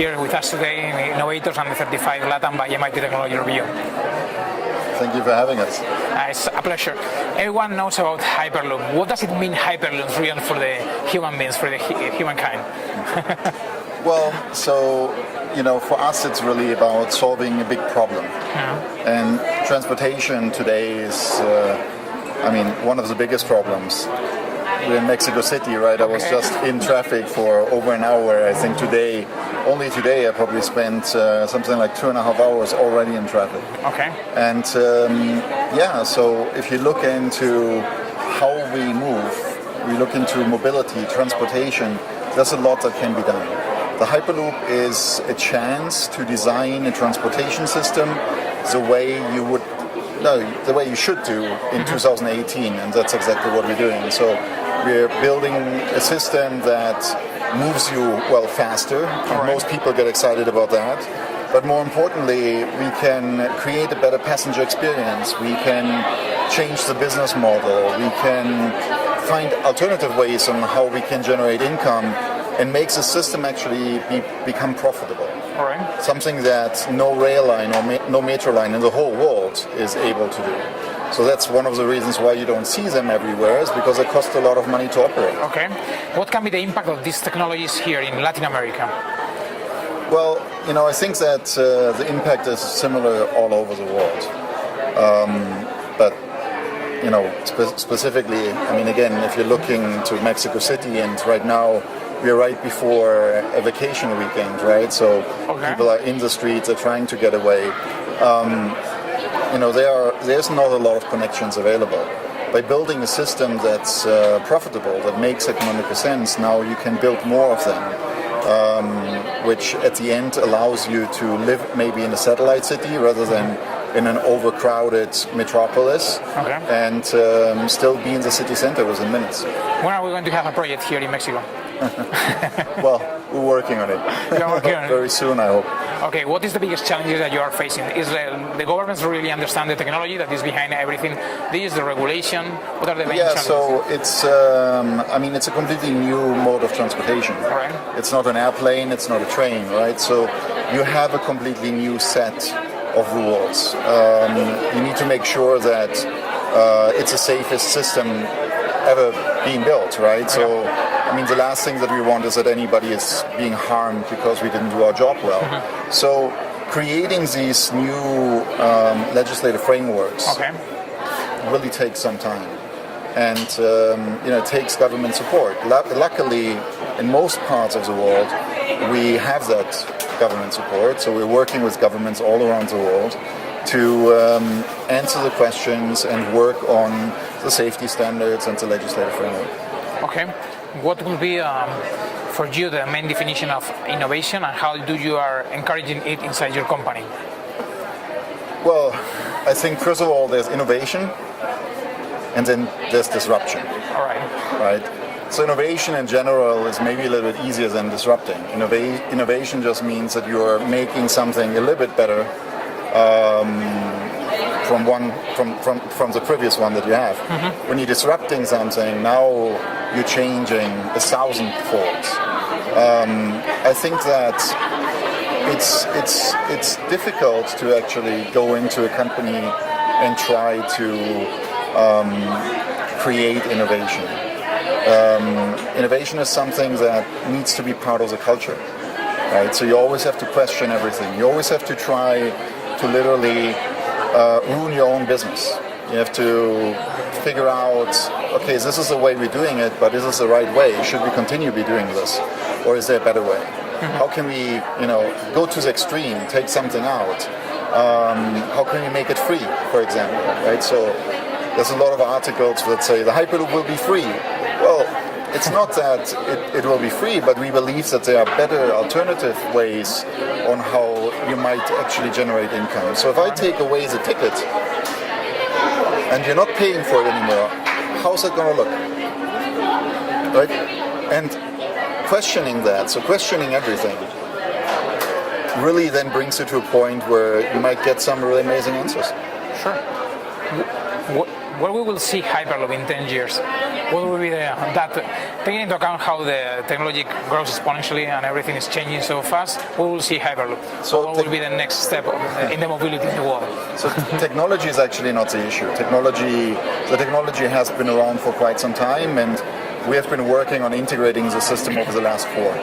here with us today in Innovators and the 35 Latam by MIT Technology Review. Thank you for having us. It's a pleasure. Everyone knows about Hyperloop. What does it mean, Hyperloop, really, for the human beings, for the humankind? Well, so, for us it's really about solving a big problem. And transportation today is, one of the biggest problems. We're in Mexico City, right? I was just in traffic for over an hour. I think only today I probably spent something like 2.5 hours already in traffic. Okay. And so if you look into how we move, we look into mobility, transportation, there's a lot that can be done. The Hyperloop is a chance to design a transportation system the way you should do in 2018, and that's exactly what we're doing. So we're building a system that moves you faster. Most people get excited about that. But more importantly, we can create a better passenger experience. We can change the business model. We can find alternative ways on how we can generate income and make the system actually become profitable. All right. Something that no rail line or no metro line in the whole world is able to do. So that's one of the reasons why you don't see them everywhere, is because it costs a lot of money to operate. Okay. What can be the impact of these technologies here in Latin America? Well, I think that the impact is similar all over the world. But specifically, again, if you're looking to Mexico City, and right now we're right before a vacation weekend, right? So people are in the streets, they're trying to get away. There's not a lot of connections available. By building a system that's profitable, that makes economic sense, now you can build more of them, which at the end allows you to live maybe in a satellite city rather than in an overcrowded metropolis, and still be in the city center within minutes. When are we going to have a project here in Mexico? Well, we're working on it. Very soon, I hope. Okay, what is the biggest challenge that you are facing? Is the governments really understand the technology that is behind everything? This is the regulation. What are the main challenges? So it's it's a completely new mode of transportation. Right. It's not an airplane, it's not a train, right? So you have a completely new set of rules. You need to make sure that it's the safest system ever being built, right? So, the last thing that we want is that anybody is being harmed because we didn't do our job well. So, creating these new legislative frameworks really takes some time. And, it takes government support. Luckily, in most parts of the world, we have that government support. So we're working with governments all around the world to answer the questions and work on the safety standards and the legislative framework. Okay. What will be, for you, the main definition of innovation, and how do you are encouraging it inside your company? Well, I think first of all there's innovation, and then there's disruption. All right. Right. So innovation in general is maybe a little bit easier than disrupting. Innovation just means that you're making something a little bit better from the previous one that you have. When you're disrupting something, now you're changing 1,000-fold. I think that it's difficult to actually go into a company and try to create innovation. Innovation is something that needs to be part of the culture, right? So you always have to question everything. You always have to try to literally ruin your own business. You have to figure out, okay, this is the way we're doing it, but is this the right way? Should we continue to be doing this? Or is there a better way? How can we, go to the extreme, take something out? How can we make it free, for example, right? So there's a lot of articles that say the Hyperloop will be free. Well, it's not that it will be free, but we believe that there are better alternative ways on how you might actually generate income. So if I take away the ticket and you're not paying for it anymore, how's it going to look? Right? And questioning that, so questioning everything, really then brings you to a point where you might get some really amazing answers. Sure. Where we will see Hyperloop in 10 years? what will be taking into account how the technology grows exponentially and everything is changing so fast, we will see Hyperloop. So what will be the next step in the mobility in the world? So technology is actually not the issue. The technology has been around for quite some time, and we have been working on integrating the system over the last 4.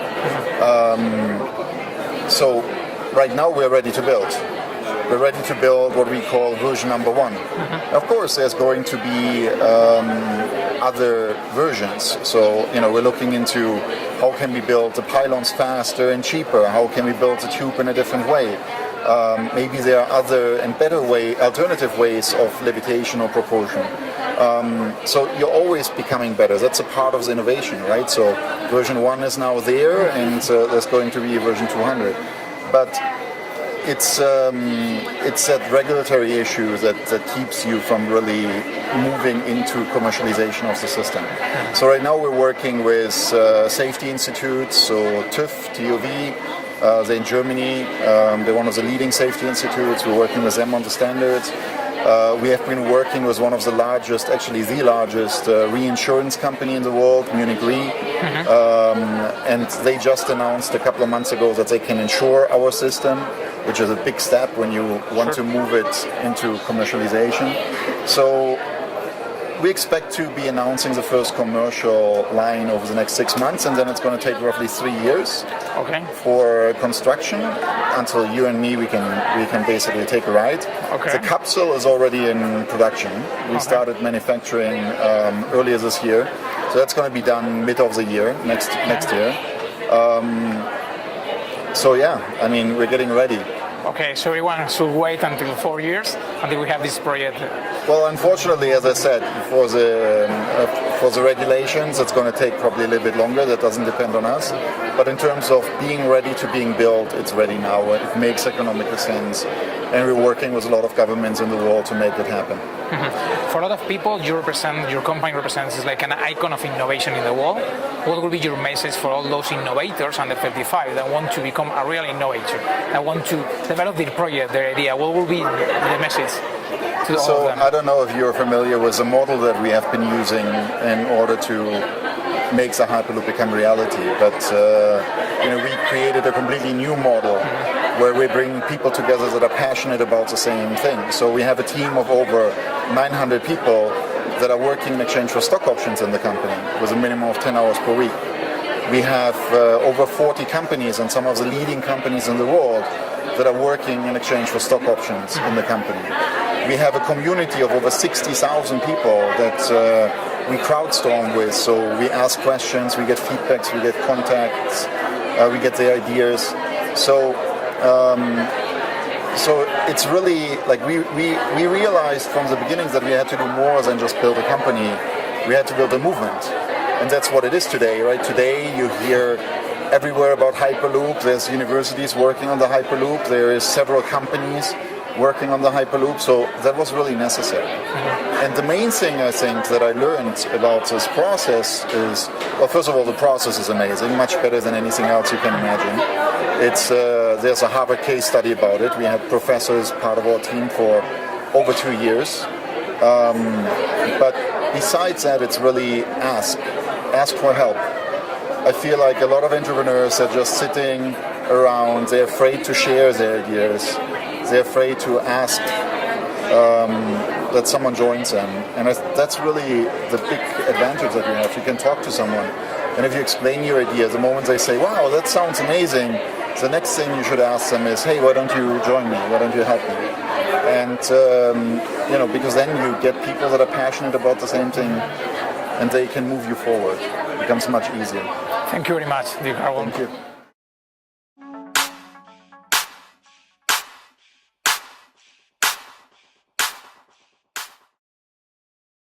So right now we're ready to build. We're ready to build what we call version number 1. Of course, there's going to be other versions. So, we're looking into how can we build the pylons faster and cheaper? How can we build the tube in a different way? Maybe there are other and better alternative ways of levitation or propulsion. So you're always becoming better. That's a part of the innovation, right? So version 1 is now there, and there's going to be version 200. But it's that regulatory issue that keeps you from really moving into commercialization of the system. So right now we're working with safety institutes, so TÜV, they're in Germany. They're one of the leading safety institutes. We're working with them on the standards. We have been working with one of the largest, actually the largest reinsurance company in the world, Munich Re, and they just announced a couple of months ago that they can insure our system, which is a big step when you want to move it into commercialization. So we expect to be announcing the first commercial line over the next 6 months, and then it's going to take roughly 3 years for construction until you and me we can basically take a ride. The capsule is already in production. We started manufacturing earlier this year, so that's going to be done mid of the year next year. So yeah, I mean we're getting ready. Okay, so everyone should wait until 4 years until we have this project. Well, unfortunately, as I said, for the regulations, it's going to take probably a little bit longer. That doesn't depend on us. But in terms of being ready to being built, it's ready now. It makes economical sense. And we're working with a lot of governments in the world to make it happen. For a lot of people, your company represents is like an icon of innovation in the world. What will be your message for all those innovators under 35 that want to become a real innovator, that want to develop their project, their idea? What will be the message to all of them? I don't know if you're familiar with the model that we have been using in order to make the Hyperloop become reality, but we created a completely new model where we bring people together that are passionate about the same thing. So we have a team of over 900 people that are working in exchange for stock options in the company with a minimum of 10 hours per week. We have over 40 companies and some of the leading companies in the world that are working in exchange for stock options in the company. We have a community of over 60,000 people that we crowdstorm with. So we ask questions, we get feedbacks, we get contacts, we get their ideas. So it's really like we realized from the beginnings that we had to do more than just build a company. We had to build a movement, and that's what it is today, right? Today you hear everywhere about Hyperloop. There's universities working on the Hyperloop. There is several companies working on the Hyperloop. So that was really necessary. And the main thing I think that I learned about this process is, well, first of all, the process is amazing, much better than anything else you can imagine. There's a Harvard case study about it. We had professors part of our team for over 2 years. But besides that, it's really ask for help. I feel like a lot of entrepreneurs are just sitting around. They're afraid to share their ideas. They're afraid to ask that someone joins them. And that's really the big advantage that you have. You can talk to someone. And if you explain your idea, the moment they say, wow, that sounds amazing, the next thing you should ask them is, hey, why don't you join me? Why don't you help me? And, because then you get people that are passionate about the same thing and they can move you forward. It becomes much easier. Thank you very much, Dirk. Thank you.